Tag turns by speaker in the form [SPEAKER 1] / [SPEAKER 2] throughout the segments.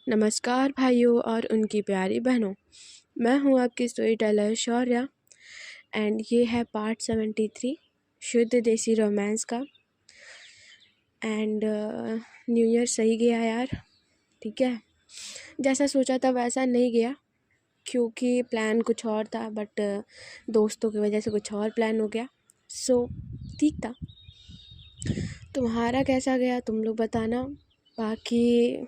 [SPEAKER 1] नमस्कार भाइयों और उनकी प्यारी बहनों। मैं हूं आपकी स्टोरी टेलर शौर्या एंड ये है पार्ट 73 शुद्ध देसी रोमांस का। एंड न्यू ईयर सही गया यार, ठीक है। जैसा सोचा था वैसा नहीं गया क्योंकि प्लान कुछ और था, बट दोस्तों की वजह से कुछ और प्लान हो गया। सो ठीक था। तुम्हारा कैसा गया तुम लोग बताना। बाकी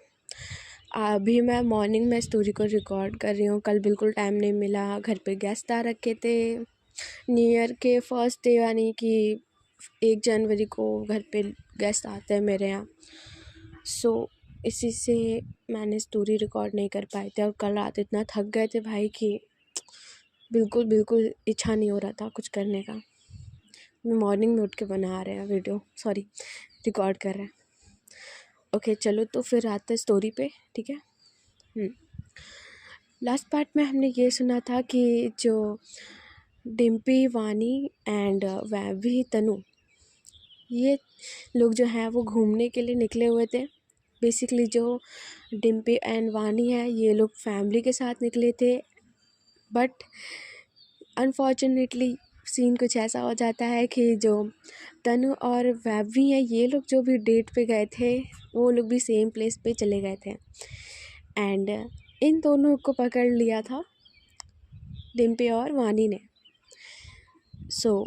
[SPEAKER 1] अभी मैं मॉर्निंग में स्टोरी को रिकॉर्ड कर रही हूँ। कल बिल्कुल टाइम नहीं मिला, घर पे गेस्ट आ रखे थे। न्यू ईयर के फर्स्ट डे यानी कि 1 जनवरी को घर पे गेस्ट आते हैं मेरे यहाँ। सो इसी से मैंने स्टोरी रिकॉर्ड नहीं कर पाए थे। और कल रात इतना थक गए थे भाई कि बिल्कुल इच्छा नहीं हो रहा था कुछ करने का। मॉर्निंग में उठ के बना रहे हैं वीडियो, सॉरी रिकॉर्ड कर रहे हैं। ओके चलो तो फिर आते हैं स्टोरी पे, ठीक है। लास्ट पार्ट में हमने ये सुना था कि जो डिम्पी, वानी एंड वैभी, तनु, ये लोग जो हैं वो घूमने के लिए निकले हुए थे। बेसिकली जो डिम्पी एंड वानी है ये लोग फैमिली के साथ निकले थे, बट अनफॉर्चुनेटली सीन कुछ ऐसा हो जाता है कि जो तनु और वैभी हैं ये लोग जो भी डेट पे गए थे वो लोग भी सेम प्लेस पे चले गए थे। एंड इन दोनों को पकड़ लिया था डिम्पी और वानी ने। सो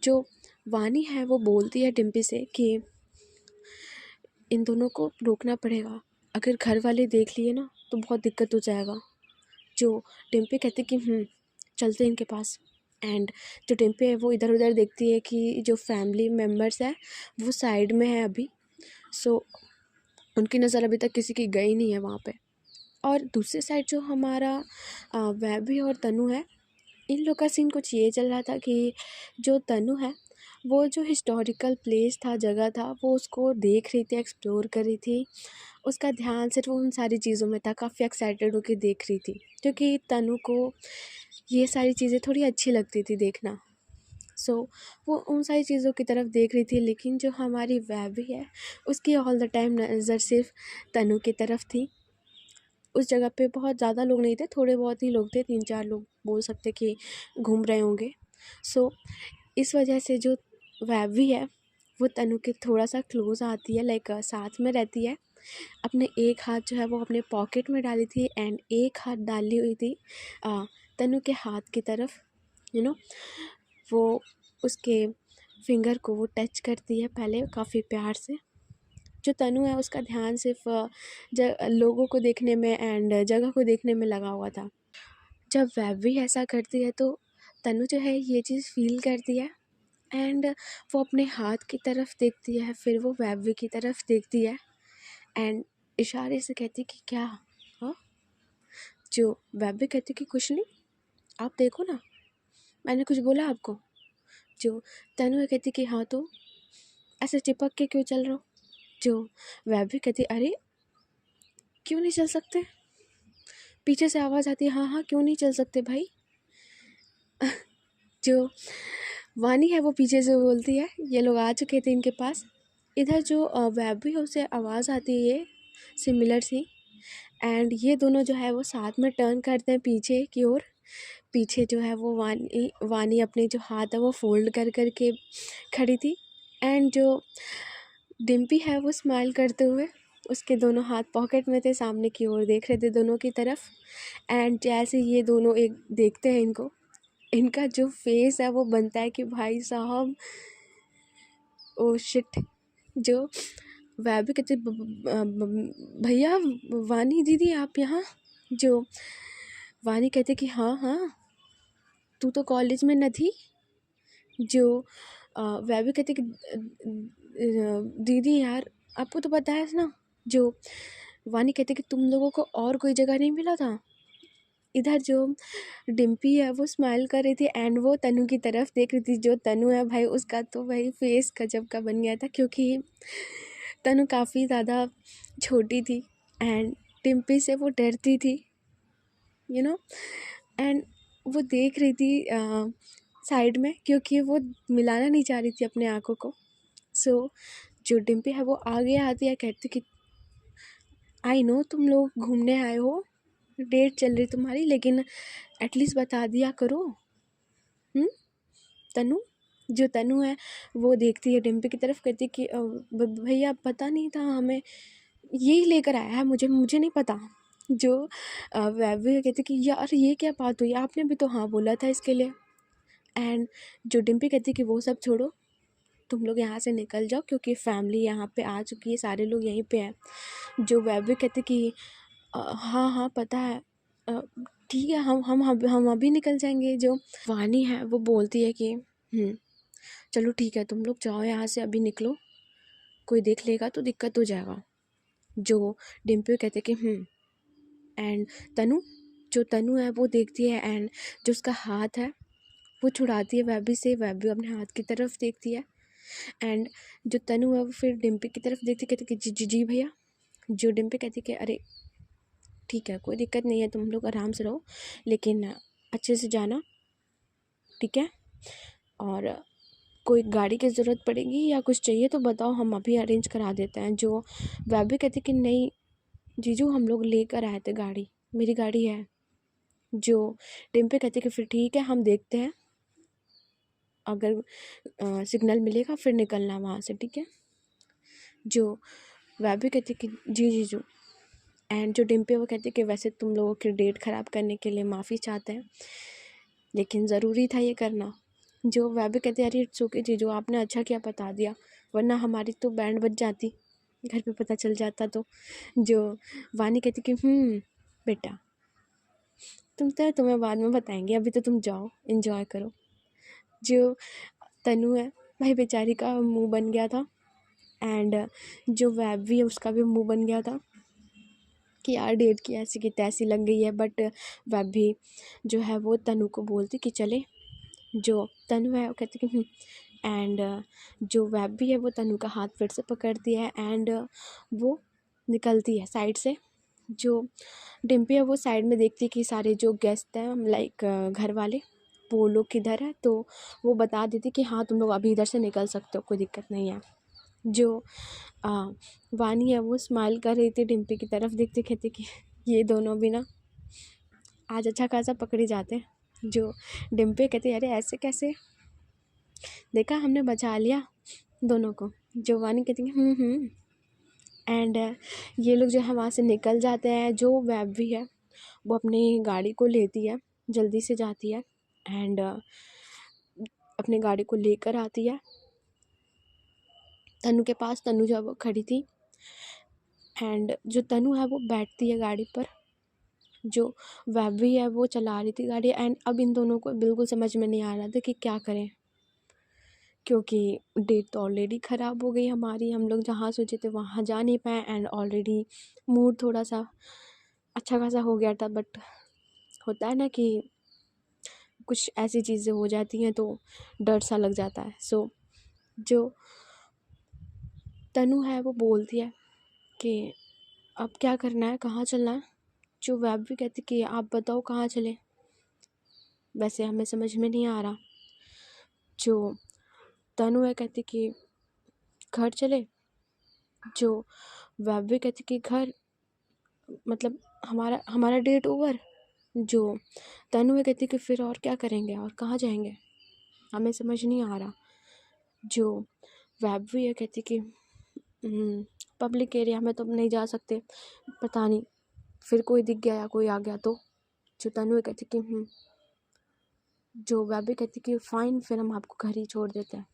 [SPEAKER 1] जो वानी है वो बोलती है डिम्पी से कि इन दोनों को रोकना पड़ेगा, अगर घर वाले देख लिए ना तो बहुत दिक्कत हो जाएगा। जो डिम्पी कहती कि चलते इनके पास। एंड जो डिम्पी है वो इधर उधर देखती है कि जो फैमिली मेम्बर्स है वो साइड में है अभी। सो उनकी नज़र अभी तक किसी की गई नहीं है वहाँ पे। और दूसरी साइड जो हमारा वैभी और तनु है, इन लोग का सीन कुछ ये चल रहा था कि जो तनु है वो जो हिस्टोरिकल प्लेस था, जगह था, वो उसको देख रही थी, एक्सप्लोर कर रही थी। उसका ध्यान सिर्फ उन सारी चीज़ों में था, काफ़ी एक्साइटेड होकर देख रही थी क्योंकि तनु को ये सारी चीज़ें थोड़ी अच्छी लगती थी देखना। सो वो उन सारी चीज़ों की तरफ देख रही थी। लेकिन जो हमारी वैभी है उसकी ऑल द टाइम नज़र सिर्फ तनु की तरफ थी। उस जगह पे बहुत ज़्यादा लोग नहीं थे, थोड़े बहुत ही लोग थे, 3-4 लोग बोल सकते कि घूम रहे होंगे। सो इस वजह से जो वैभी है वो तनु के थोड़ा सा क्लोज आती है, लाइक साथ में रहती है। अपने एक हाथ जो है वो अपने पॉकेट में डाली थी एंड एक हाथ डाली हुई थी तनु के हाथ की तरफ। यू नो वो उसके फिंगर को वो टच करती है पहले काफ़ी प्यार से। जो तनु है उसका ध्यान सिर्फ लोगों को देखने में एंड जगह को देखने में लगा हुआ था। जब वैभी ऐसा करती है तो तनु जो है ये चीज़ फील करती है एंड वो अपने हाथ की तरफ देखती है, फिर वो वैभी की तरफ देखती है एंड इशारे से कहती कि क्या। हाँ, जो वैभी कहती कि कुछ नहीं, आप देखो ना, मैंने कुछ बोला आपको। जो तनु कहती कि हाँ तो ऐसे चिपक के क्यों चल रहे हो। जो वैभी कहती अरे क्यों नहीं चल सकते। पीछे से आवाज़ आती है हाँ हाँ क्यों नहीं चल सकते भाई। जो वानी है वो पीछे से बोलती है ये लोग आ चुके थे इनके पास। इधर जो वैभी है उसे आवाज़ आती है सिमिलर सी एंड ये दोनों जो है वो साथ में टर्न करते हैं पीछे की ओर। पीछे जो है वो वानी अपने जो हाथ है वो फोल्ड कर करके खड़ी थी एंड जो डिम्पी है वो स्माइल करते हुए, उसके दोनों हाथ पॉकेट में थे, सामने की ओर देख रहे थे दोनों की तरफ। एंड जैसे ये दोनों एक देखते हैं इनको, इनका जो फेस है वो बनता है कि भाई साहब ओ शिट। जो वैभी कहते भैया वानी दीदी आप यहाँ। जो वानी कहते कि हाँ हाँ तू तो कॉलेज में न थी। जो वैभी कहते कि दीदी यार आपको तो पता है ना। जो वानी कहते कि तुम लोगों को और कोई जगह नहीं मिला था। इधर जो डिम्पी है वो स्माइल कर रही थी एंड वो तनु की तरफ देख रही थी। जो तनु है भाई उसका तो भाई फेस गजब का बन गया था क्योंकि तनु काफ़ी ज़्यादा छोटी थी एंड डिम्पी से वो डरती थी, एंड वो देख रही थी साइड में क्योंकि वो मिलाना नहीं चाह रही थी अपने आँखों को। सो जो डिम्पी है वो आगे आती है, कहती कि आई नो तुम लोग घूमने आए हो, डेट चल रही तुम्हारी, लेकिन एटलीस्ट बता दिया करो। तनु, जो तनु है वो देखती है डिम्पी की तरफ, कहती कि भैया पता नहीं था, हमें यही लेकर आया है, मुझे मुझे नहीं पता। जो वैभवी कहती कि यार ये क्या बात हुई, आपने भी तो हाँ बोला था इसके लिए। एंड जो डिम्पी कहती कि वो सब छोड़ो, तुम लोग यहाँ से निकल जाओ क्योंकि फैमिली यहाँ पे आ चुकी है, सारे लोग यहीं पे हैं। जो वैभवी कहती कि हाँ हाँ पता है, ठीक है, हम अभी निकल जाएंगे। जो वानी है वो बोलती है कि चलो ठीक है, तुम लोग जाओ यहाँ से, अभी निकलो, कोई देख लेगा तो दिक्कत हो जाएगा। जो डिम्पी कहते कि एंड तनु, जो तनु है वो देखती है एंड जो उसका हाथ है वो छुड़ाती है वैभवी से। वैभवी अपने हाथ की तरफ देखती है एंड जो तनु है वो फिर डिम्पी की तरफ देखती, कहती कि जी जी जी भैया। जो डिम्पी कहती कि अरे ठीक है, कोई दिक्कत नहीं है, तुम लोग आराम से रहो, लेकिन अच्छे से जाना, ठीक है। और कोई गाड़ी की ज़रूरत पड़ेगी या कुछ चाहिए तो बताओ, हम अभी अरेंज करा देते हैं। जो वैभवी कहती कि नहीं जीजू, हम लोग लेकर आए थे गाड़ी, मेरी गाड़ी है। जो डिम्पी कहती कि फिर ठीक है, हम देखते हैं, अगर सिग्नल मिलेगा फिर निकलना वहाँ से, ठीक है। जो वैभवी कहती कि जी जीजू। एंड जो डिम्पी वो कहती कि वैसे तुम लोगों की डेट ख़राब करने के लिए माफ़ी चाहते हैं, लेकिन ज़रूरी था ये करना। जो वैभवी कहती अरे इट्स ओके जीजू, आपने अच्छा किया बता दिया, वरना हमारी तो बैंड बज जाती, घर पे पता चल जाता तो। जो वानी कहती कि बेटा तुम्हें बाद में बताएंगे, अभी तो तुम जाओ एंजॉय करो। जो तनु है भाई बेचारी का मुंह बन गया था एंड जो वैभवी है उसका भी मुंह बन गया था कि यार डेट की ऐसी की तैसी लग गई है। बट वैभवी जो है वो तनु को बोलती कि चले। जो तनु है वो कहती कि एंड जो वैभवी है वो तनु का हाथ फिर से पकड़ती है एंड वो निकलती है साइड से। जो डिम्पी है वो साइड में देखती है कि सारे जो गेस्ट हैं लाइक घर वाले वो लोग किधर है, तो वो बता देती कि हाँ तुम लोग अभी इधर से निकल सकते हो, कोई दिक्कत नहीं है। जो वानी है वो स्माइल कर रही थी डिम्पी की तरफ, देखते कहती कि ये दोनों भी ना आज अच्छा खासा पकड़े जाते हैं। जो डिम्पी कहती अरे ऐसे कैसे, देखा हमने बचा लिया दोनों को। जो वानी कहती है एंड ये लोग जो है वहाँ से निकल जाते हैं। जो वैभवी है वो अपनी गाड़ी को लेती है, जल्दी से जाती है एंड अपनी गाड़ी को लेकर आती है तनु के पास। तनु जो है वो खड़ी थी एंड जो तनु है वो बैठती है गाड़ी पर। जो वैभवी है वो चला रही थी गाड़ी एंड अब इन दोनों को बिल्कुल समझ में नहीं आ रहा था कि क्या करें, क्योंकि डेट तो ऑलरेडी ख़राब हो गई हमारी, हम लोग जहाँ सोचे थे वहाँ जा नहीं पाए एंड ऑलरेडी मूड थोड़ा सा अच्छा खासा हो गया था। बट होता है ना कि कुछ ऐसी चीज़ें हो जाती हैं तो डर सा लग जाता है। सो जो तनु है वो बोलती है कि अब क्या करना है, कहाँ चलना है। जो वैभ भी कहती कि आप बताओ कहाँ चले, वैसे हमें समझ में नहीं आ रहा। जो तनु है कहती कि घर चले। जो वैभ भी कहती कि घर मतलब हमारा हमारा डेट ओवर। जो तनु है कहती कि फिर और क्या करेंगे और कहाँ जाएंगे, हमें समझ नहीं आ रहा। जो वैभ भी है कहती कि पब्लिक एरिया में तो हम नहीं जा सकते, पता नहीं फिर कोई दिख गया या कोई आ गया तो। जो तनु कहती कि जो वैभवी कहती कि फ़ाइन, फिर हम आपको घर ही छोड़ देते हैं।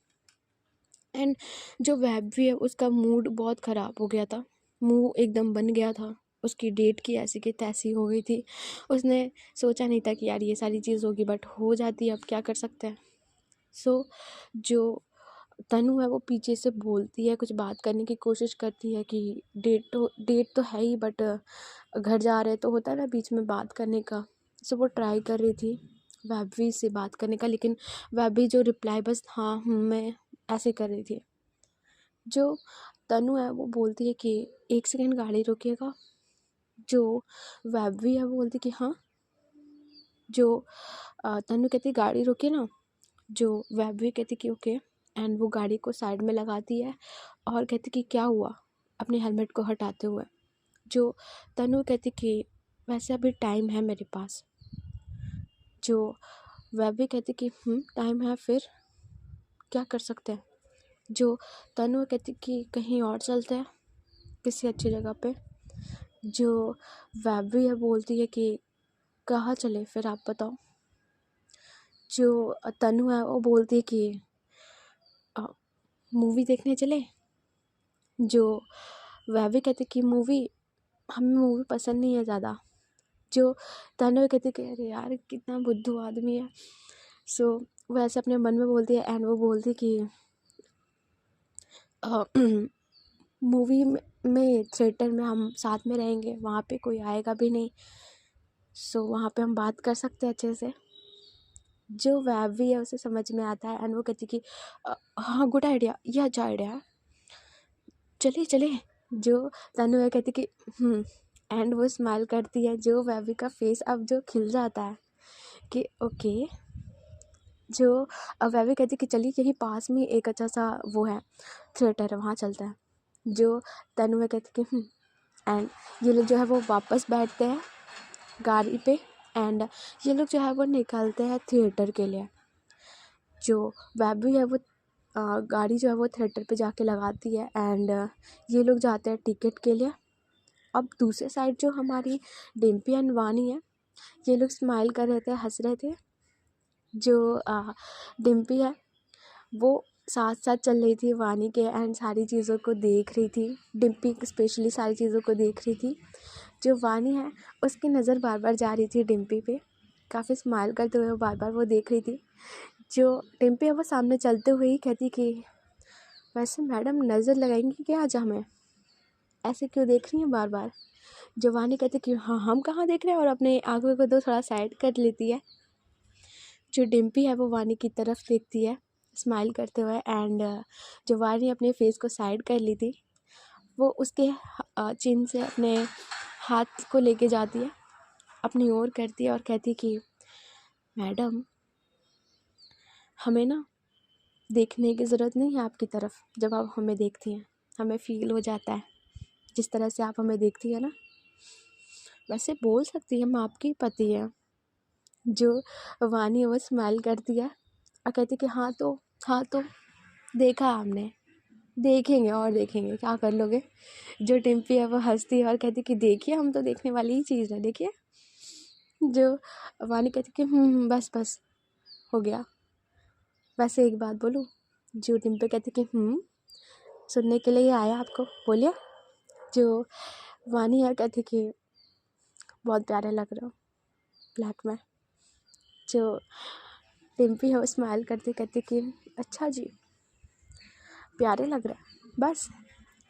[SPEAKER 1] एंड जो वैभवी है उसका मूड बहुत ख़राब हो गया था, मुंह एकदम बन गया था, उसकी डेट की ऐसी की तैसी हो गई थी। उसने सोचा नहीं था कि यार ये सारी चीज़ होगी, बट हो जाती है, अब क्या कर सकते हैं। सो जो तनु है वो पीछे से बोलती है, कुछ बात करने की कोशिश करती है कि डेट तो है ही, बट घर जा रहे तो होता है ना बीच में बात करने का। सो वो ट्राई कर रही थी वैभवी से बात करने का, लेकिन वैभवी जो रिप्लाई बस हाँ मैं ऐसे कर रही थी। जो तनु है वो बोलती है कि एक सेकंड गाड़ी रोकिएगा। जो वैभवी है वो बोलती कि हाँ। जो तनु कहती गाड़ी रोकिए ना। जो वैभवी कहती कि ओके एंड वो गाड़ी को साइड में लगाती है और कहती कि क्या हुआ, अपने हेलमेट को हटाते हुए। जो तनु कहती कि वैसे अभी टाइम है मेरे पास। जो वह भी कहती कि टाइम है, फिर क्या कर सकते हैं। जो तनु कहती कि कहीं और चलते हैं किसी अच्छी जगह पे। जो वह भी है बोलती है कि कहाँ चले फिर आप बताओ। जो तनु है वो बोलती है कि मूवी देखने चले। जो वह भी कहती कि हमें मूवी पसंद नहीं है ज़्यादा। जो तनु कहती कि अरे यार कितना बुद्धू आदमी है। सो वो ऐसे अपने मन में बोलती है एंड वो बोलती कि मूवी में थिएटर में हम साथ में रहेंगे, वहाँ पे कोई आएगा भी नहीं। सो वहाँ पे हम बात कर सकते हैं अच्छे से। जो वह भी है उसे समझ में आता है एंड वो कहती कि हाँ गुड आइडिया, ये अच्छा आइडिया है, चलिए चलिए। जो तनु है कहती कि एंड वो स्माइल करती है। जो वैवी का फेस अब जो खिल जाता है कि ओके। जो वैवी कहती कि चलिए यही पास में एक अच्छा सा वो है थिएटर है, वहाँ चलता है। जो तनु है कहती कि एंड ये लोग जो है वो वापस बैठते हैं गाड़ी पे एंड ये लोग जो है वो निकलते हैं थिएटर के लिए। जो वैवी है वो गाड़ी जो है वो थिएटर पे जाके लगाती है एंड ये लोग जाते हैं टिकट के लिए। अब दूसरे साइड जो हमारी डिम्पी एंड वानी है, ये लोग स्माइल कर रहे थे, हंस रहे थे। जो डिम्पी है वो साथ साथ चल रही थी वानी के एंड सारी चीज़ों को देख रही थी। डिम्पी स्पेशली सारी चीज़ों को देख रही थी। जो वानी है उसकी नज़र बार बार जा रही थी डिम्पी पे, काफ़ी स्माइल करते हुए वो बार बार वो देख रही थी। जो डिम्पी है वो सामने चलते हुए ही कहती कि वैसे मैडम नज़र लगाएंगी क्या आज हमें, ऐसे क्यों देख रही हैं बार बार। जो वानी कहती कि हाँ हम कहाँ देख रहे हैं, और अपने आंखों को थोड़ा साइड कर लेती है। जो डिम्पी है वो वानी की तरफ देखती है स्माइल करते हुए एंड जो वानी अपने फेस को साइड कर ली थी वो उसके चिन से अपने हाथ को लेके जाती है, अपनी ओर करती है और कहती कि मैडम हमें ना देखने की ज़रूरत नहीं है आपकी तरफ, जब आप हमें देखती हैं हमें फ़ील हो जाता है जिस तरह से आप हमें देखती है ना, वैसे बोल सकती है हम आपकी पति हैं। जो वानी वो स्माइल करती है और कहती कि हाँ तो देखा हमने, देखेंगे और देखेंगे, क्या कर लोगे। जो टिम्पी है वो हंसती है और कहती कि देखिए हम तो देखने वाली ही चीज़ है, देखिए। जो वानी कहती कि बस बस हो गया। वैसे एक बात बोलूँ, जो टिम्पी कहती कि सुनने के लिए आया आपको, बोलिए। जो वानी है कहती कि बहुत प्यारे लग रहे हो ब्लैक में। जो टिम्पी है वो स्माइल करते कहती कि अच्छा जी प्यारे लग रहे हैं बस।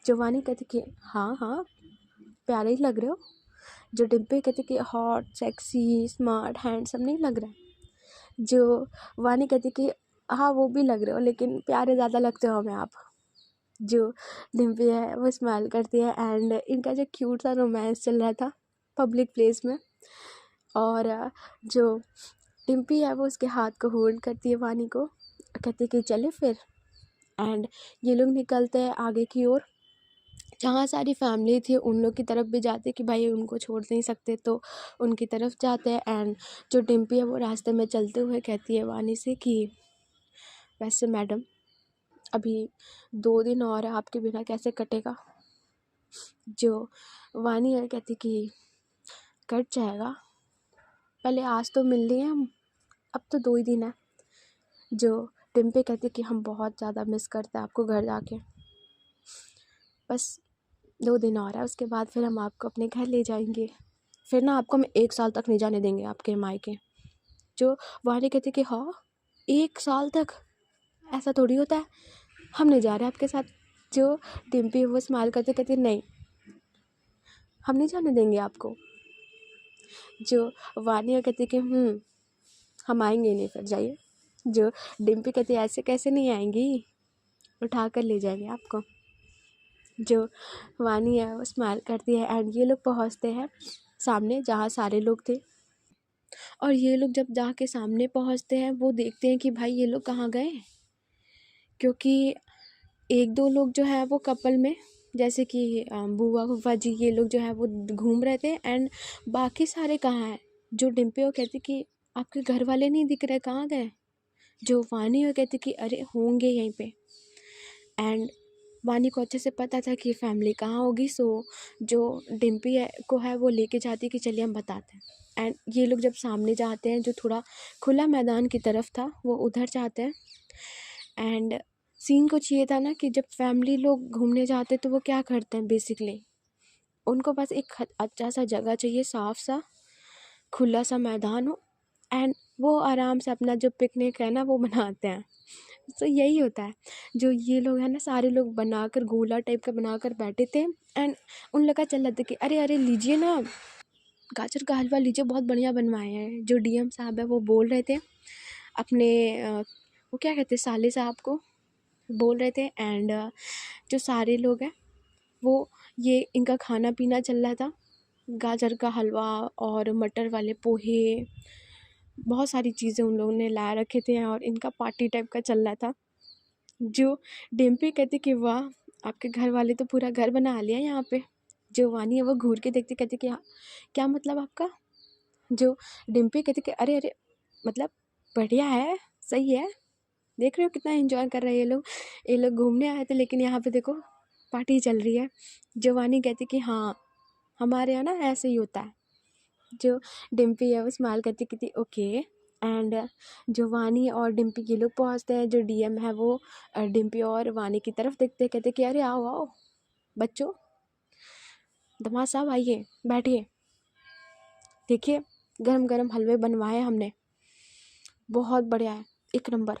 [SPEAKER 1] जो वानी कहती कि हाँ प्यारे ही लग रहे हो। जो डिम्पी कहती कि हॉट सेक्सी स्मार्ट हैंडसम नहीं लग रहा है। जो वानी कहती कि हाँ वो भी लग रहे हो, लेकिन प्यारे ज़्यादा लगते हो हमें आप। जो डिम्पी है वो स्माइल करती है एंड इनका जो क्यूट सा रोमांस चल रहा था पब्लिक प्लेस में, और जो डिम्पी है वो उसके हाथ को होल्ड करती है वानी को, कहती कि चले फिर। एंड ये लोग निकलते हैं आगे की ओर, जहाँ सारी फैमिली थी उन लोग की तरफ भी जाते कि भाई उनको छोड़ नहीं सकते, तो उनकी तरफ जाते हैं। एंड जो डिम्पी है वो रास्ते में चलते हुए कहती है वानी से कि वैसे मैडम अभी 2 दिन और है, आपके बिना कैसे कटेगा। जो वानी है कहती कि कट जाएगा, पहले आज तो मिल लिए हम, अब तो 2 ही दिन है। जो डिम्पी कहती कि हम बहुत ज़्यादा मिस करते हैं आपको घर जाके, बस 2 दिन और है, उसके बाद फिर हम आपको अपने घर ले जाएंगे, फिर ना आपको हम 1 साल तक नहीं जाने देंगे आपके मायके। जो वानी कहती कि हाँ 1 साल तक, ऐसा थोड़ी होता है, हम नहीं जा रहे आपके साथ। जो डिम्पी वो स्माइल करते कहती नहीं हम नहीं जाने देंगे आपको। जो वानी कहती कि हम आएंगे नहीं, फिर जाइए। जो डिम्पी कहती ऐसे कैसे नहीं आएंगी, उठा कर ले जाएंगे आपको। जो वानी है वो स्माइल करती है एंड ये लोग पहुंचते हैं सामने जहाँ सारे लोग थे। और ये लोग जब जाके सामने पहुंचते हैं वो देखते हैं कि भाई ये लोग कहाँ गए, क्योंकि 1-2 लोग जो है वो कपल में जैसे कि बुआ फूफा जी ये लोग जो है वो घूम रहे थे एंड बाकी सारे कहाँ हैं। जो डिम्पी वो कहती कि आपके घर वाले नहीं दिख रहे, कहाँ गए। जो वानी वो कहती कि अरे होंगे यहीं पे। एंड वानी को अच्छे से पता था कि फैमिली कहाँ होगी, सो जो डिम्पी है को है वो लेके जाती कि चलिए हम बताते हैं। एंड ये लोग जब सामने जाते हैं जो थोड़ा खुला मैदान की तरफ था वो उधर जाते हैं। एंड सीन कुछ ये था ना कि जब फैमिली लोग घूमने जाते तो वो क्या करते हैं बेसिकली, उनको बस एक अच्छा सा जगह चाहिए, साफ सा खुला सा मैदान हो एंड वो आराम से अपना जो पिकनिक है ना वो बनाते हैं। तो यही होता है। जो ये लोग हैं ना सारे लोग बनाकर गोला टाइप का बनाकर बैठे थे एंड उन लोग का चल रहा था कि अरे अरे लीजिए ना गाजर का हलवा लीजिए, बहुत बढ़िया बनवाए हैं। जो डीएम साहब है वो बोल रहे थे अपने वो क्या कहते हैं साले साहब को बोल रहे थे। एंड जो सारे लोग हैं वो ये इनका खाना पीना चल रहा था, गाजर का हलवा और मटर वाले पोहे, बहुत सारी चीज़ें उन लोगों ने ला रखे थे और इनका पार्टी टाइप का चल रहा था। जो डिम्पी कहती कि वाह आपके घर वाले तो पूरा घर बना लिया यहाँ पे। जो वानी है वो घूर के देखती कहती कि क्या मतलब आपका। जो डिम्पी कहती कि अरे अरे मतलब बढ़िया है, सही है, देख रहे हो कितना एंजॉय कर रहे हैं ये लोग घूमने आए थे लेकिन यहाँ पे देखो पार्टी चल रही है। जो वानी कहती कि हाँ हमारे यहाँ ना ऐसे ही होता है। जो डिम्पी है वो स्माइल करती कहती ओके। एंड जो वानी और डिम्पी ये लोग पहुँचते हैं, जो डीएम है वो डिम्पी और वानी की तरफ देखते कहते कि अरे आओ आओ बच्चों, दामाद साहब आइए बैठिए, देखिए गरम गरम हलवे बनवाए हमने, बहुत बढ़िया है, एक नंबर,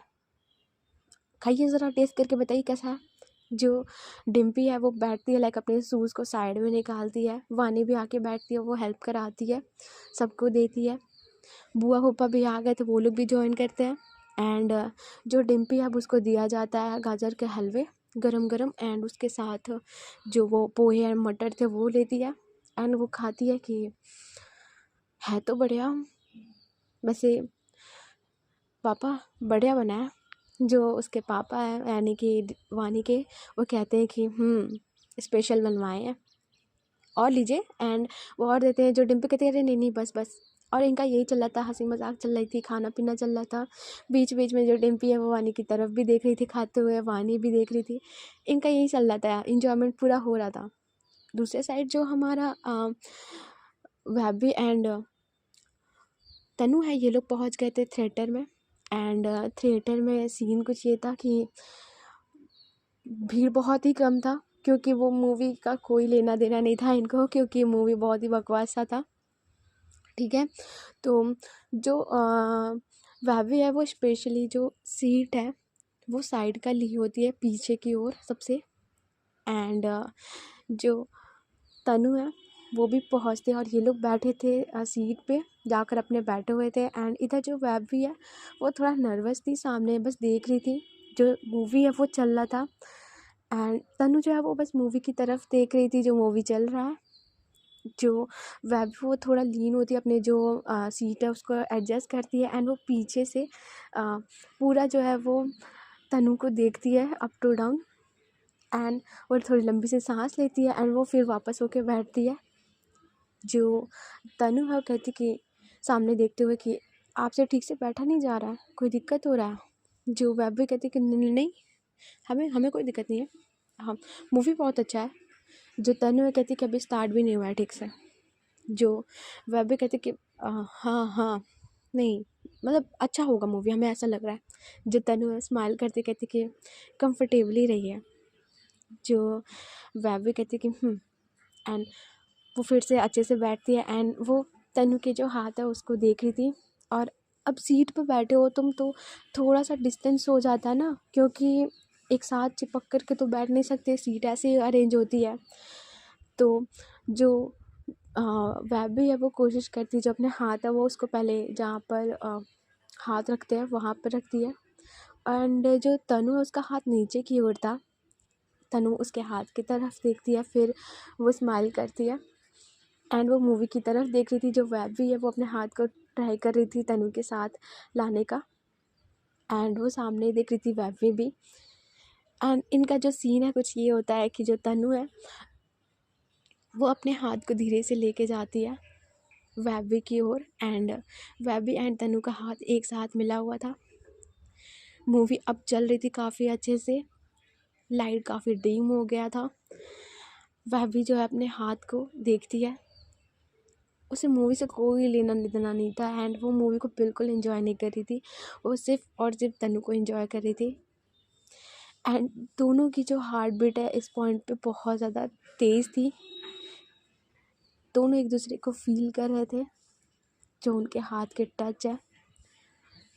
[SPEAKER 1] खाइए ज़रा टेस्ट करके बताइए कैसा है। जो डिम्पी है वो बैठती है लाइक अपने शूज़ को साइड में निकालती है, वानी भी आके बैठती है, वो हेल्प कराती है, सबको देती है। बुआ फूफा भी आ गए तो वो लोग भी ज्वाइन करते हैं। एंड जो डिम्पी है अब उसको दिया जाता है गाजर के हलवे गरम गरम एंड उसके साथ जो वो पोहे और मटर थे वो लेती है एंड वो खाती है कि है तो बढ़िया, वैसे पापा बढ़िया बना है। जो उसके पापा हैं यानी कि वानी के, वो कहते हैं कि स्पेशल बनवाए हैं और लीजिए। एंड वो और देते हैं। जो डिम्पी कहती है अरे नहीं नहीं बस बस, और इनका यही चल रहा था, हंसी मजाक चल रही थी, खाना पीना चल रहा था। बीच बीच में जो डिम्पी है वो वानी की तरफ भी देख रही थी खाते हुए, वानी भी देख रही थी, इनका यही चल रहा था, इंजॉयमेंट पूरा हो रहा था। दूसरे साइड जो हमारा वैबी एंड तनु है ये लोग पहुंच गए थे थिएटर में। एंड थिएटर में सीन कुछ ये था कि भीड़ बहुत ही कम था क्योंकि वो मूवी का कोई लेना देना नहीं था इनको, क्योंकि मूवी बहुत ही बकवास सा था। ठीक है, तो जो वैवी है वो स्पेशली जो सीट है वो साइड का ली होती है पीछे की ओर सबसे। एंड जो तनु है वो भी पहुंचते और ये लोग बैठे थे सीट पे जाकर अपने बैठे हुए थे। एंड इधर जो वैवी है वो थोड़ा नर्वस थी, सामने बस देख रही थी, जो मूवी है वो चल रहा था। एंड तनु जो है वो बस मूवी की तरफ देख रही थी, जो मूवी चल रहा है। जो वेब वो थोड़ा लीन होती है, अपने जो सीट है उसको एडजस्ट करती है एंड वो पीछे से पूरा जो है वो तनु को देखती है अप टू डाउन। एंड वो थोड़ी लंबी सी सांस लेती है एंड वो फिर वापस होके बैठती है। जो तनु है वो कहती कि सामने देखते हुए कि आपसे ठीक से बैठा नहीं जा रहा है, कोई दिक्कत हो रहा है। जो वेब भी कहती कि नहीं नहीं, हमें हमें कोई दिक्कत नहीं है, हाँ मूवी बहुत अच्छा है। जो तनु है कहती कि अभी स्टार्ट भी नहीं हुआ है ठीक से। जो वेब भी कहती कि हाँ हाँ नहीं मतलब अच्छा होगा मूवी, हमें ऐसा लग रहा है। जो तनु है स्माइल करते कहती कि कंफर्टेबली रही है। जो वेब भी कहती कि एंड वो फिर से अच्छे से बैठती है एंड वो तनु के जो हाथ है उसको देख रही थी। और अब सीट पे बैठे हो तुम तो थोड़ा सा डिस्टेंस हो जाता है ना, क्योंकि एक साथ चिपक कर के तो बैठ नहीं सकते, सीट ऐसे ही अरेंज होती है। तो जो वैब भी है वो कोशिश करती है, जो अपने हाथ है वो उसको पहले जहाँ पर हाथ रखते हैं वहाँ पर रखती है। एंड जो तनु है उसका हाथ नीचे की ओर था, तनु उसके हाथ की तरफ देखती है, फिर वो स्माइल करती है एंड वो मूवी की तरफ देख रही थी। जो वैब भी है वो अपने हाथ को ट्राई कर रही थी तनु के साथ लाने का एंड वो सामने देख रही थी वैब भी। एंड इनका जो सीन है कुछ ये होता है कि जो तनु है वो अपने हाथ को धीरे से लेके जाती है वैवी की ओर, एंड वैवी एंड तनु का हाथ एक साथ मिला हुआ था। मूवी अब चल रही थी काफ़ी अच्छे से, लाइट काफ़ी डिम हो गया था। वैवी जो है अपने हाथ को देखती है, उसे मूवी से कोई लेना देना नहीं था एंड वो मूवी को बिल्कुल एंजॉय नहीं कर रही थी। वो सिर्फ और सिर्फ तनु को एंजॉय कर रही थी। एंड दोनों की जो हार्ट बीट है इस पॉइंट पे बहुत ज़्यादा तेज़ थी। दोनों एक दूसरे को फील कर रहे थे। जो उनके हाथ के टच है,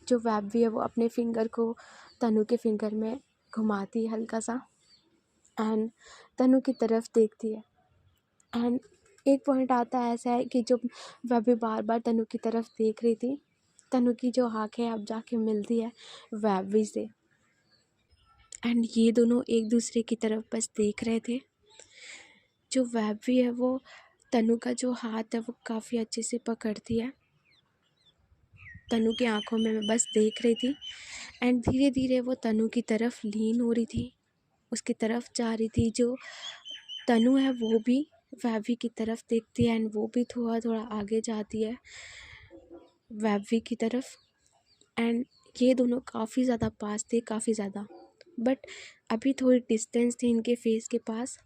[SPEAKER 1] जो वैब भी है वो अपने फिंगर को तनु के फिंगर में घुमाती है हल्का सा एंड तनु की तरफ देखती है। एंड एक पॉइंट आता है ऐसा है कि जो वह भी बार बार तनु की तरफ देख रही थी, तनु की जो आँखें अब जाके मिलती है वैवी से, एंड ये दोनों एक दूसरे की तरफ बस देख रहे थे। जो वैवी है वो तनु का जो हाथ है वो काफ़ी अच्छे से पकड़ती है। तनु की आंखों में मैं बस देख रही थी एंड धीरे धीरे वो तनु की तरफ लीन हो रही थी, उसकी तरफ जा रही थी। जो तनु है वो भी वैवी की तरफ देखती है एंड वो भी थोड़ा थोड़ा आगे जाती है वैवी की तरफ। एंड ये दोनों काफ़ी ज़्यादा पास थे, काफ़ी ज़्यादा, बट अभी थोड़ी डिस्टेंस थी इनके फेस के पास।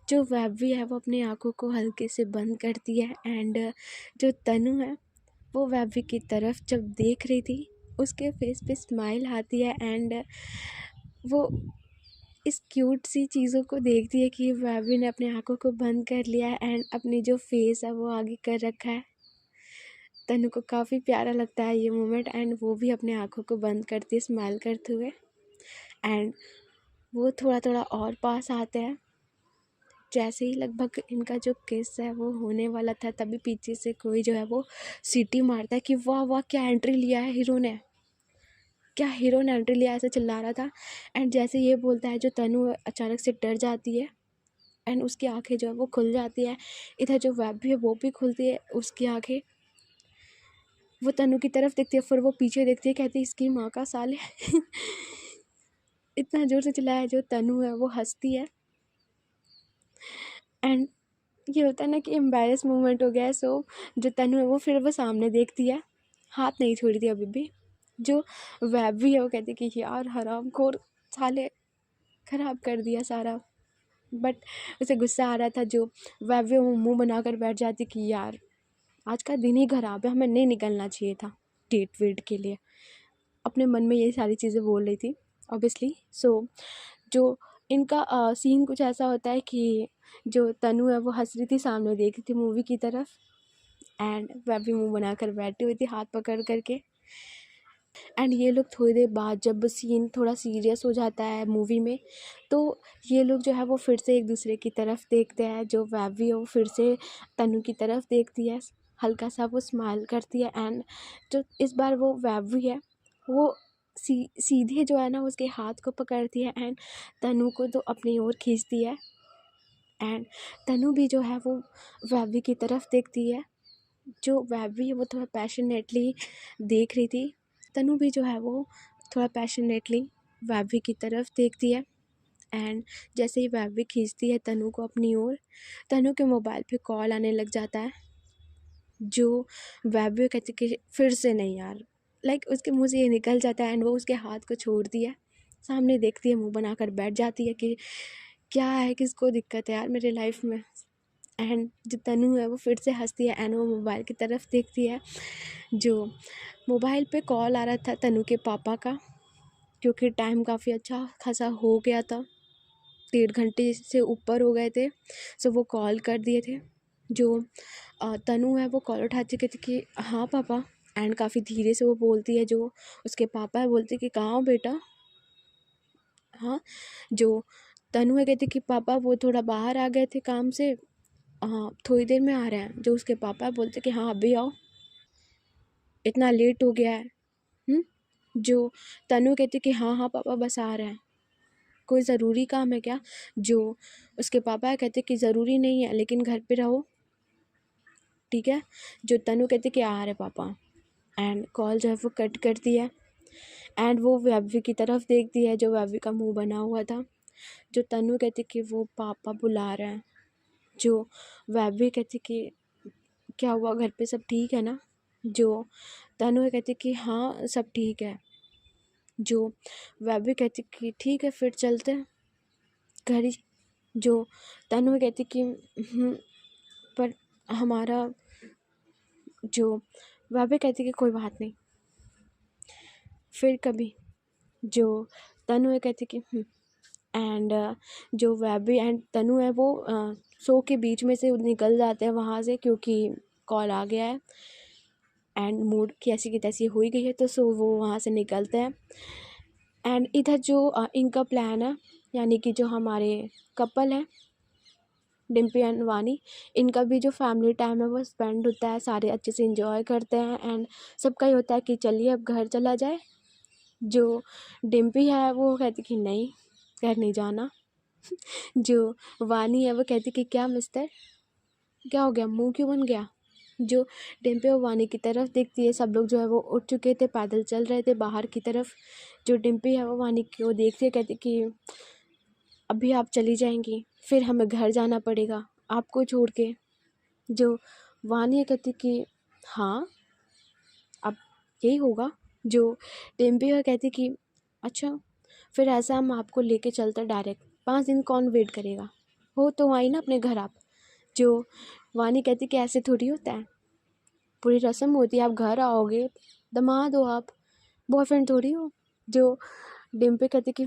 [SPEAKER 1] जो वैवी है वो अपनी आंखों को हल्के से बंद करती है एंड जो तनु है वो वैवी की तरफ जब देख रही थी उसके फेस पे स्माइल आती है एंड वो इस क्यूट सी चीज़ों को देखती है कि वैवी ने अपनी आंखों को बंद कर लिया है एंड अपनी जो फेस है वो आगे कर रखा है। तनु को काफ़ी प्यारा लगता है ये मोमेंट एंड वो भी अपने आंखों को बंद करती है स्माइल करते हुए एंड वो थोड़ा थोड़ा और पास आते हैं। जैसे ही लगभग इनका जो किस है वो होने वाला था तभी पीछे से कोई जो है वो सीटी मारता है कि वाह वाह क्या एंट्री लिया है हीरो ने, क्या हीरो ने एंट्री लिया, ऐसे चिल्ला रहा था। एंड जैसे ये बोलता है जो तनु अचानक से डर जाती है एंड उसकी आंखें जो है वो खुल जाती है। इधर जो वैब भी है वो भी खुलती है उसकी आंखें, वो तनु की तरफ देखती है फिर वो पीछे देखती है, कहती है इसकी माँ का साले इतना ज़ोर से चिल्लाया। जो तनु है वो हंसती है एंड ये होता है ना कि एम्बैरस मोमेंट हो गया है। सो जो तनु है वो फिर वो सामने देखती है, हाथ नहीं छोड़ी थी अभी भी। जो वैब भी है वो कहती कि यार हराम खोर साले ख़राब कर दिया सारा, बट उसे गुस्सा आ रहा था। जो वैब भी वो मुँह बनाकर बैठ जाती कि यार आज का दिन ही ख़राब है, हमें नहीं निकलना चाहिए था डेट वेट के लिए। अपने मन में ये सारी चीज़ें बोल रही थी ऑब्वियसली। सो जो इनका सीन कुछ ऐसा होता है कि जो तनु है वो हंस रही थी, सामने देख रही थी मूवी की तरफ एंड वह भी मुंह बनाकर बैठी हुई थी हाथ पकड़ करके। एंड ये लोग थोड़ी देर बाद जब सीन थोड़ा सीरियस हो जाता है मूवी में तो ये लोग जो है वो फिर से एक दूसरे की तरफ देखते हैं। जो वैवी है वो फिर से तनु की तरफ देखती है, हल्का सा वो स्माइल करती है एंड जो इस बार वो वैवी है वो सीधे जो है ना उसके हाथ को पकड़ती है एंड तनु को तो अपनी ओर खींचती है एंड तनु भी जो है वो वैवी की तरफ देखती है। जो वैवी है वो थोड़ा पैशनेटली देख रही थी, तनु भी जो है वो थोड़ा पैशनेटली वैवी की तरफ देखती है एंड जैसे ही वैवी खींचती है तनु को अपनी ओर, तनु के मोबाइल पे कॉल आने लग जाता है। जो वैवी कहती कि फिर से नहीं यार, लाइक उसके मुंह से ये निकल जाता है एंड वो उसके हाथ को छोड़ती है, सामने देखती है, मुंह बनाकर बैठ जाती है कि क्या है, किसको दिक्कत है यार मेरे लाइफ में। एंड जो तनु है वो फिर से हंसती है एंड वो मोबाइल की तरफ देखती है। जो मोबाइल पे कॉल आ रहा था तनु के पापा का, क्योंकि टाइम काफ़ी अच्छा खासा हो गया था, 1.5 घंटे से ऊपर हो गए थे। सो वो कॉल कर दिए थे। जो तनु है वो कॉल उठाती कहती कि हाँ पापा, एंड काफ़ी धीरे से वो बोलती है। जो उसके पापा है बोलते कि कहाँ हो बेटा। हाँ, जो तनु है कहती कि पापा वो थोड़ा बाहर आ गए थे काम से, हाँ थोड़ी देर में आ रहे हैं। जो उसके पापा बोलते कि हाँ अभी आओ, इतना लेट हो गया है। जो तनु कहती कि हाँ हाँ पापा बस आ रहे हैं, कोई ज़रूरी काम है क्या। जो उसके पापा कहते कि ज़रूरी नहीं है लेकिन घर पे रहो, ठीक है। जो तनु कहती कि आ रहे पापा, एंड कॉल जो है वो कट करती है एंड वो वैभवी की तरफ देखती है, जो वैभवी का मुंह बना हुआ था। जो तनु कहती कि वो पापा बुला रहे हैं। जो वैभवी कहती कि क्या हुआ, घर पे सब ठीक है ना। जो तनु कहती कि हाँ सब ठीक है। जो वैभवी कहती कि ठीक है फिर चलते हैं घर ही। जो तनु कहती कि पर हमारा, जो वैभवी कहती कि कोई बात नहीं फिर कभी। जो तनु कहती कि एंड जो वैभवी एंड तनु है वो शो के बीच में से निकल जाते हैं वहाँ से, क्योंकि कॉल आ गया है एंड मूड की ऐसी की तैसी हो ही गई है, तो सो वो वहाँ से निकलते हैं। एंड इधर जो इनका प्लान है, यानी कि जो हमारे कपल है डिम्पी एंड वानी, इनका भी जो फैमिली टाइम है वो स्पेंड होता है, सारे अच्छे से इंजॉय करते हैं। एंड सबका ही होता है कि चलिए अब घर चला जाए। जो डिम्पी है वो कहती कि नहीं घर नहीं जाना। जो वानी है वो कहती कि क्या मिस्टर, क्या हो गया, मुंह क्यों बन गया। जो डिम्पी और वानी की तरफ देखती है, सब लोग जो है वो उठ चुके थे, पैदल चल रहे थे बाहर की तरफ। जो डिम्पी है वो वानी को देखती है, कहती कि अभी आप चली जाएंगी फिर हमें घर जाना पड़ेगा आपको छोड़ के। जो वानी कहती कि हाँ अब यही होगा। जो डिम्पी है कहती कि अच्छा फिर ऐसा हम आपको लेके चलते डायरेक्ट, 5 दिन कौन वेट करेगा, हो तो आई ना अपने घर आप। जो वानी कहती कि ऐसे थोड़ी होता है, पूरी रस्म होती है, आप घर आओगे, दामाद हो आप, बॉयफ्रेंड थोड़ी हो। जो डिम्पी कहती कि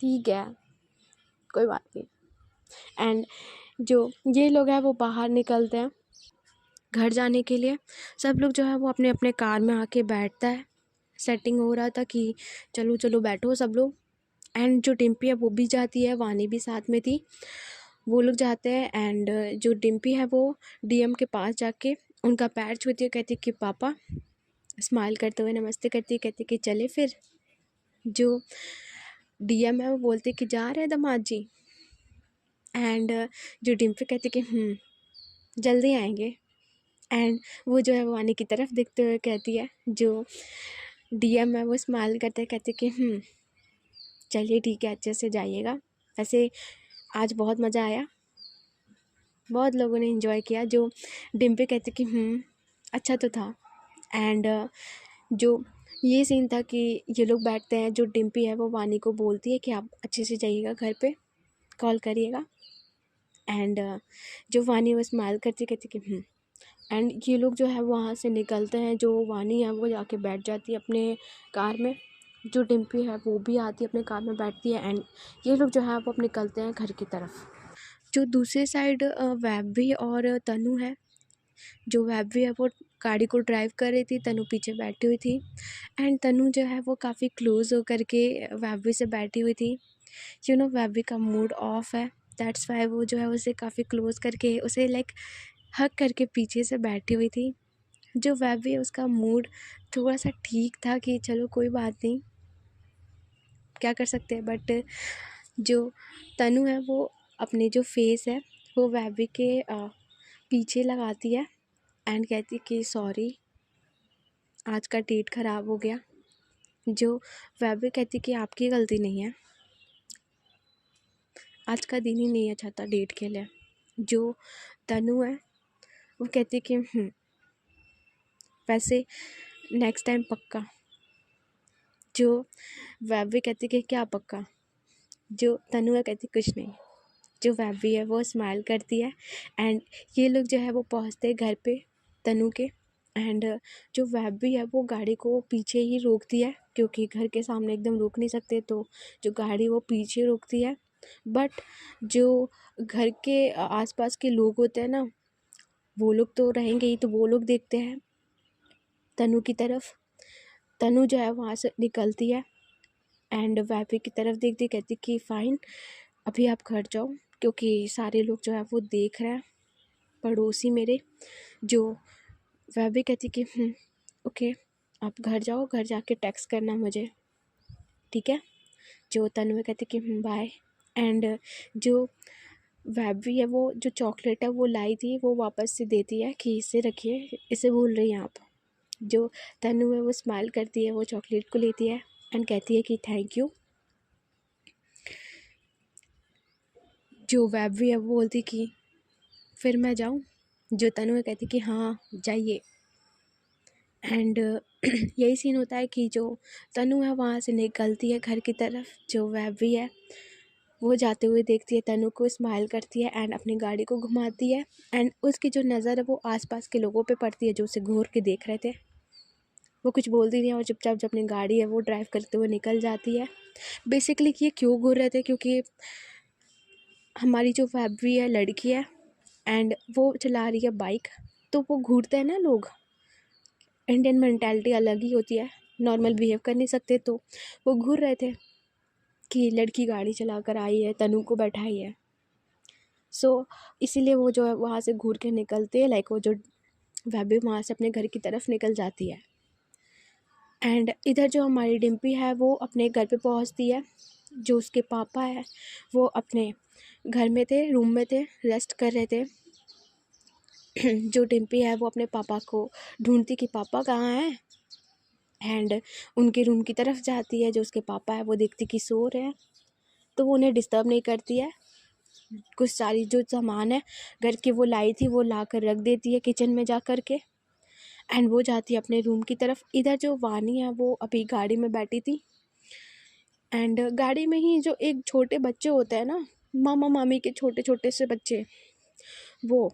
[SPEAKER 1] ठीक है कोई बात नहीं। एंड जो ये लोग हैं वो बाहर निकलते हैं घर जाने के लिए। सब लोग जो है वो अपने अपने कार में आके बैठता है, सेटिंग हो रहा था कि चलो चलो बैठो सब लोग। एंड जो डिम्पी है वो भी जाती है, वानी भी साथ में थी, वो लोग जाते हैं। एंड जो डिम्पी है वो डीएम के पास जाके उनका पैर छूती है, कहती कि पापा, स्माइल करते हुए नमस्ते करती है, कहती कि चले फिर। जो डीएम है वो बोलते कि जा रहे हैं दामाद जी। एंड जो डिम्पी कहती कि जल्दी आएंगे। एंड वो जो है वो वानी की तरफ देखते हुए कहती है, जो डीएम है वो स्माइल करते कहते कि चलिए ठीक है अच्छे से जाइएगा। वैसे आज बहुत मज़ा आया, बहुत लोगों ने इन्जॉय किया। जो डिम्पी कहती कि अच्छा तो था। एंड जो ये सीन था कि ये लोग बैठते हैं, जो डिम्पी है वो वानी को बोलती है कि आप अच्छे से जाइएगा घर पे, कॉल करिएगा। एंड जो वानी वो स्माइल करती कहती कि एंड ये लोग जो है वहाँ से निकलते हैं। जो वानी है वो जाके बैठ जाती है अपने कार में, जो डिम्पी है वो भी आती है अपने कार में बैठती है। एंड ये लोग जो है वो अब निकलते हैं घर की तरफ। जो दूसरे साइड वैभवी और तनु है, जो वैभवी है वो गाड़ी को ड्राइव कर रही थी, तनु पीछे बैठी हुई थी। एंड तनु जो है वो काफ़ी क्लोज होकर के वैभवी से बैठी हुई थी। वैभवी का मूड ऑफ है, दैट्स वाई वो जो है उसे काफ़ी क्लोज करके उसे लाइक हक करके पीछे से बैठी हुई थी। जो वैभवी है उसका मूड थोड़ा सा ठीक था कि चलो कोई बात नहीं, क्या कर सकते हैं। बट जो तनु है वो अपने जो फेस है वो वैभवी के पीछे लगाती है एंड कहती कि सॉरी आज का डेट ख़राब हो गया। जो वैभवी कहती कि आपकी गलती नहीं है, आज का दिन ही नहीं अच्छा था डेट के लिए। जो तनु है वो कहती कि वैसे नेक्स्ट टाइम पक्का। जो वैभवी कहती कि क्या पक्का। जो तनु है कहती कुछ नहीं। जो वैभवी है वो स्माइल करती है। एंड ये लोग जो है वो पहुंचते हैं घर पे तनु के। एंड जो वैभवी है वो गाड़ी को पीछे ही रोकती है, क्योंकि घर के सामने एकदम रोक नहीं सकते, तो जो गाड़ी वो पीछे रोकती है। बट जो घर के आसपास के लोग होते हैं ना, वो लोग तो रहेंगे ही, तो वो लोग देखते हैं तनु की तरफ। तनु जो है वहाँ से निकलती है एंड वैभवी की तरफ देखती, कहती कि फ़ाइन अभी आप घर जाओ, क्योंकि सारे लोग जो है वो देख रहे हैं, पड़ोसी मेरे। जो वैभवी कहती कि ओके आप घर जाओ, घर जाके टेक्स्ट करना मुझे, ठीक है। जो तनु कहती कि बाय। एंड जो वैभवी है वो जो चॉकलेट है वो लाई थी वो वापस से देती है कि इसे रखिए, इसे भूल रही हैं आप। जो तनु है वो स्माइल करती है, वो चॉकलेट को लेती है एंड कहती है कि थैंक यू। जो वैभवी है वो बोलती कि फिर मैं जाऊँ। जो तनु है कहती कि हाँ जाइए। एंड यही सीन होता है कि जो तनु है वहाँ से निकलती है घर की तरफ। जो वैभवी है वो जाते हुए देखती है तनु को, स्माइल करती है एंड अपनी गाड़ी को घुमाती है एंड उसकी जो नज़र है वो आसपास के लोगों पे पड़ती है जो उसे घूर के देख रहे थे। वो कुछ बोलती नहीं है और चुपचाप जो अपनी गाड़ी है वो ड्राइव करते हुए निकल जाती है। बेसिकली ये क्यों घूर रहे थे, क्योंकि हमारी जो वैभवी है लड़की है एंड वो चला रही है बाइक, तो वो घूरते हैं ना लोग। इंडियन मेंटालिटी अलग ही होती है, नॉर्मल बिहेव कर नहीं सकते, तो वो घूर रहे थे कि लड़की गाड़ी चला कर आई है, तनु को बैठाई है। सो इसीलिए वो जो है वहाँ से घूर के निकलते हैं, लाइक वो जो वैभवी वहाँ से अपने घर की तरफ निकल जाती है। एंड इधर जो हमारी डिम्पी है वो अपने घर पे पहुँचती है। जो उसके पापा है वो अपने घर में थे, रूम में थे, रेस्ट कर रहे थे। जो डिम्पी है वो अपने पापा को ढूंढती कि पापा कहाँ हैं एंड उनके रूम की तरफ जाती है। जो उसके पापा है वो देखती कि सो रहे हैं, तो वो उन्हें डिस्टर्ब नहीं करती है। कुछ सारी जो सामान है घर की वो लाई थी वो ला कर रख देती है किचन में जा कर के एंड वो जाती है अपने रूम की तरफ। इधर जो वानी है वो अभी गाड़ी में बैठी थी एंड गाड़ी में ही जो एक छोटे बच्चे होते हैं ना, मामा मामी के छोटे छोटे से बच्चे, वो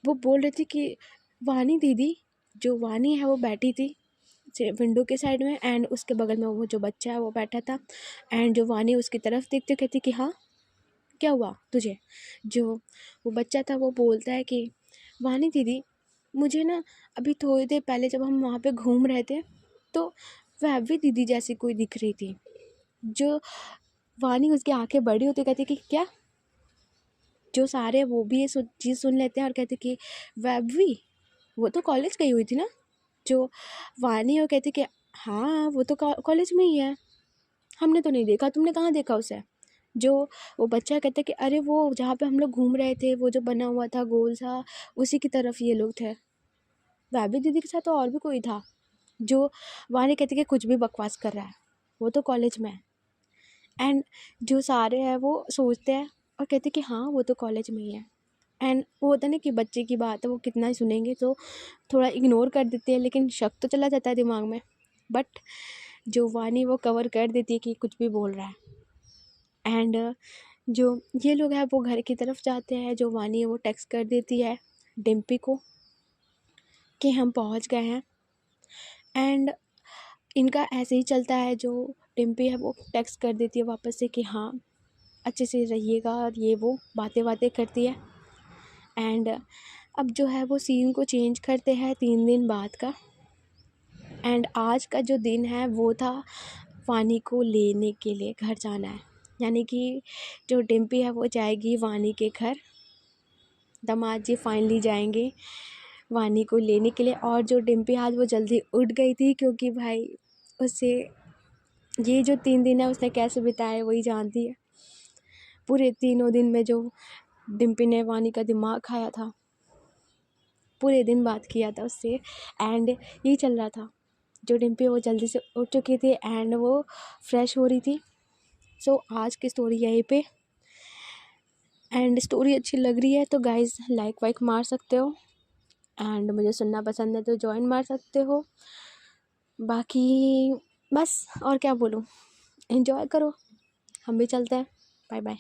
[SPEAKER 1] वो बोल रही थी कि वानी दीदी। जो वानी है वो बैठी थी विंडो के साइड में एंड उसके बगल में वो जो बच्चा है वो बैठा था एंड जो वानी उसकी तरफ देखते कहती कि हाँ क्या हुआ तुझे। जो वो बच्चा था वो बोलता है कि वानी दीदी मुझे ना अभी थोड़ी देर पहले जब हम वहाँ पे घूम रहे थे तो वैभवी दीदी जैसी कोई दिख रही थी। जो वानी उसकी आंखें बड़ी होती कहती कि क्या। जो सारे वो भी ये चीज़ सुन लेते हैं और कहते कि वैभवी वो तो कॉलेज गई हुई थी ना। जो वानी वो कहती कि हाँ वो तो कॉलेज में ही है, हमने तो नहीं देखा, तुमने कहाँ देखा उसे। जो वो बच्चा कहता कि अरे वो जहाँ पे हम लोग घूम रहे थे वो जो बना हुआ था गोल सा, उसी की तरफ ये लोग थे। वैभवी दीदी के साथ तो और भी कोई था। जो वानी कहती कि कुछ भी बकवास कर रहा है, वो तो कॉलेज में है। एंड जो सारे हैं वो सोचते हैं और कहते कि हाँ वो तो कॉलेज में ही है। एंड वो होता है ना कि बच्चे की बात है वो कितना ही सुनेंगे, तो थोड़ा इग्नोर कर देते हैं, लेकिन शक तो चला जाता है दिमाग में। बट जो वानी वो कवर कर देती है कि कुछ भी बोल रहा है। एंड जो ये लोग हैं वो घर की तरफ जाते हैं। जो वानी है वो टेक्स्ट कर देती है डिम्पी को कि हम पहुंच गए हैं एंड इनका ऐसे ही चलता है। जो डिम्पी है वो टेक्स्ट कर देती है वापस से कि हाँ अच्छे से रहिएगा और ये वो बातें बातें करती है। एंड अब जो है वो सीन को चेंज करते हैं 3 दिन बाद का। एंड आज का जो दिन है वो था वानी को लेने के लिए घर जाना है, यानी कि जो डिम्पी है वो जाएगी वानी के घर। दामाद जी फाइनली जाएंगे वानी को लेने के लिए। और जो डिम्पी आज वो जल्दी उठ गई थी क्योंकि भाई उससे ये जो 3 दिन है उसने कैसे बिताए वही जानती है। पूरे 3 दिन में जो डिम्पी ने वानी का दिमाग खाया था, पूरे दिन बात किया था उससे एंड यही चल रहा था। जो डिम्पी वो जल्दी से उठ चुकी थी एंड वो फ्रेश हो रही थी। सो आज की स्टोरी यहीं पे एंड स्टोरी अच्छी लग रही है तो गाइज़ लाइक वाइक मार सकते हो एंड मुझे सुनना पसंद है तो ज्वाइन मार सकते हो। बाकी बस और क्या बोलूँ, एंजॉय करो, हम भी चलते हैं, बाय बाय।